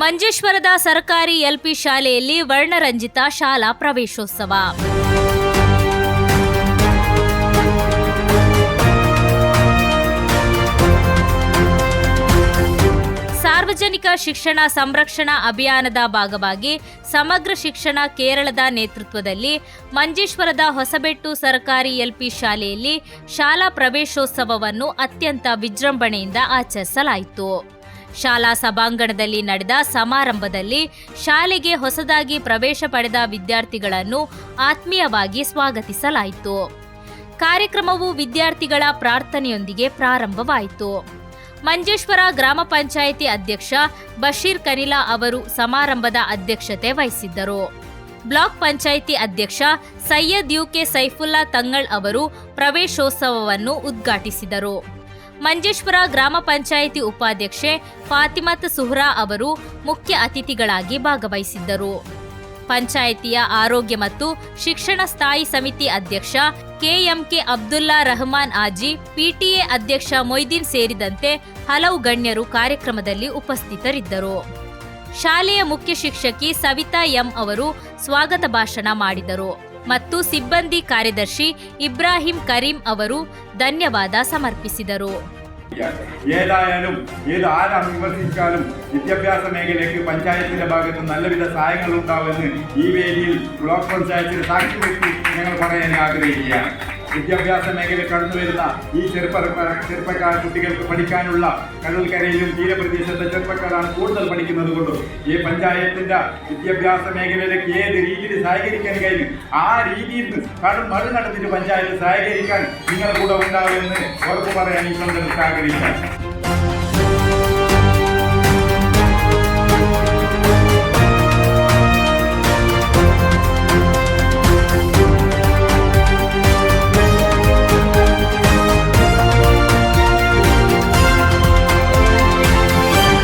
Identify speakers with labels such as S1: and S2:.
S1: ಮಂಜೇಶ್ವರದ ಸರ್ಕಾರಿ ಎಲ್ಪಿ ಶಾಲೆಯಲ್ಲಿ ವರ್ಣರಂಜಿತ ಶಾಲಾ ಪ್ರವೇಶೋತ್ಸವ. ಸಾರ್ವಜನಿಕ ಶಿಕ್ಷಣ ಸಂರಕ್ಷಣಾ ಅಭಿಯಾನದ ಭಾಗವಾಗಿ ಸಮಗ್ರ ಶಿಕ್ಷಣ ಕೇರಳದ ನೇತೃತ್ವದಲ್ಲಿ ಮಂಜೇಶ್ವರದ ಹೊಸಬೆಟ್ಟು ಸರ್ಕಾರಿ ಎಲ್ಪಿ ಶಾಲೆಯಲ್ಲಿ ಶಾಲಾ ಪ್ರವೇಶೋತ್ಸವವನ್ನು ಅತ್ಯಂತ ವಿಜೃಂಭಣೆಯಿಂದ ಆಚರಿಸಲಾಯಿತು. ಶಾಲಾ ಸಭಾಂಗಣದಲ್ಲಿ ನಡೆದ ಸಮಾರಂಭದಲ್ಲಿ ಶಾಲೆಗೆ ಹೊಸದಾಗಿ ಪ್ರವೇಶ ಪಡೆದ ವಿದ್ಯಾರ್ಥಿಗಳನ್ನು ಆತ್ಮೀಯವಾಗಿ ಸ್ವಾಗತಿಸಲಾಯಿತು. ಕಾರ್ಯಕ್ರಮವು ವಿದ್ಯಾರ್ಥಿಗಳ ಪ್ರಾರ್ಥನೆಯೊಂದಿಗೆ ಪ್ರಾರಂಭವಾಯಿತು. ಮಂಜೇಶ್ವರ ಗ್ರಾಮ ಪಂಚಾಯಿತಿ ಅಧ್ಯಕ್ಷ ಬಶೀರ್ ಕನಿಲಾ ಅವರು ಸಮಾರಂಭದ ಅಧ್ಯಕ್ಷತೆ ವಹಿಸಿದ್ದರು. ಬ್ಲಾಕ್ ಪಂಚಾಯಿತಿ ಅಧ್ಯಕ್ಷ ಸೈಯದ್ ಯುಕೆ ಸೈಫುಲ್ಲಾ ತಂಗಳ್ ಅವರು ಪ್ರವೇಶೋತ್ಸವವನ್ನು ಉದ್ಘಾಟಿಸಿದರು. ಮಂಜೇಶ್ವರ ಗ್ರಾಮ ಪಂಚಾಯಿತಿ ಉಪಾಧ್ಯಕ್ಷೆ ಫಾತಿಮತ್ ಸುಹ್ರಾ ಅವರು ಮುಖ್ಯ ಅತಿಥಿಗಳಾಗಿ ಭಾಗವಹಿಸಿದ್ದರು. ಪಂಚಾಯಿತಿಯ ಆರೋಗ್ಯ ಮತ್ತು ಶಿಕ್ಷಣ ಸ್ಥಾಯಿ ಸಮಿತಿ ಅಧ್ಯಕ್ಷ ಕೆಎಂಕೆ ಅಬ್ದುಲ್ಲಾ ರಹಮಾನ್ ಆಜಿ, ಪಿಟಿಎ ಅಧ್ಯಕ್ಷ ಮೊಯ್ದೀನ್ ಸೇರಿದಂತೆ ಹಲವು ಗಣ್ಯರು ಕಾರ್ಯಕ್ರಮದಲ್ಲಿ ಉಪಸ್ಥಿತರಿದ್ದರು. ಶಾಲೆಯ ಮುಖ್ಯ ಶಿಕ್ಷಕಿ ಸವಿತಾ ಎಂ ಅವರು ಸ್ವಾಗತ ಭಾಷಣ ಮಾಡಿದರು ಮತ್ತು ಸಿಬ್ಬಂದಿ ಕಾರ್ಯದರ್ಶಿ ಇಬ್ರಾಹಿಂ ಕರೀಂ ಅವರು ಧನ್ಯವಾದ ಸಮರ್ಪಿಸಿದರು.
S2: ഏതായാലും ആരാണ് വിമർശിച്ചാലും വിദ്യാഭ്യാസ മേഖലയ്ക്ക് പഞ്ചായത്തിന്റെ ഭാഗത്ത് നല്ലവിധ സഹായങ്ങൾ ഉണ്ടാവുമെന്ന് ഈ വേദിയിൽ ബ്ലോക്ക് പഞ്ചായത്തിന് സാക്ഷി വെച്ച് ഞങ്ങൾ പറയാൻ ആഗ്രഹിക്കുകയാണ്. വിദ്യാഭ്യാസ മേഖല കടന്നു വരുന്ന ഈ ചെറുപ്പക്കാർ കുട്ടികൾക്ക് പഠിക്കാനുള്ള കടൽക്കരയിലും തീരപ്രദേശത്തെ ചെറുപ്പക്കാരാണ് കൂടുതൽ പഠിക്കുന്നത് കൊണ്ടും ഈ പഞ്ചായത്തിന്റെ വിദ്യാഭ്യാസ മേഖലയിലേക്ക് ഏത് രീതിയിൽ സഹകരിക്കാൻ കഴിയും ആ രീതിയിൽ മറുനടന്നിട്ട് പഞ്ചായത്ത് സഹകരിക്കാൻ നിങ്ങൾ കൂടെ ഉണ്ടാവുമെന്ന് ഉറപ്പ് പറയാൻ ഈ സന്ദർഭത്തിൽ ആഗ്രഹിക്കാം.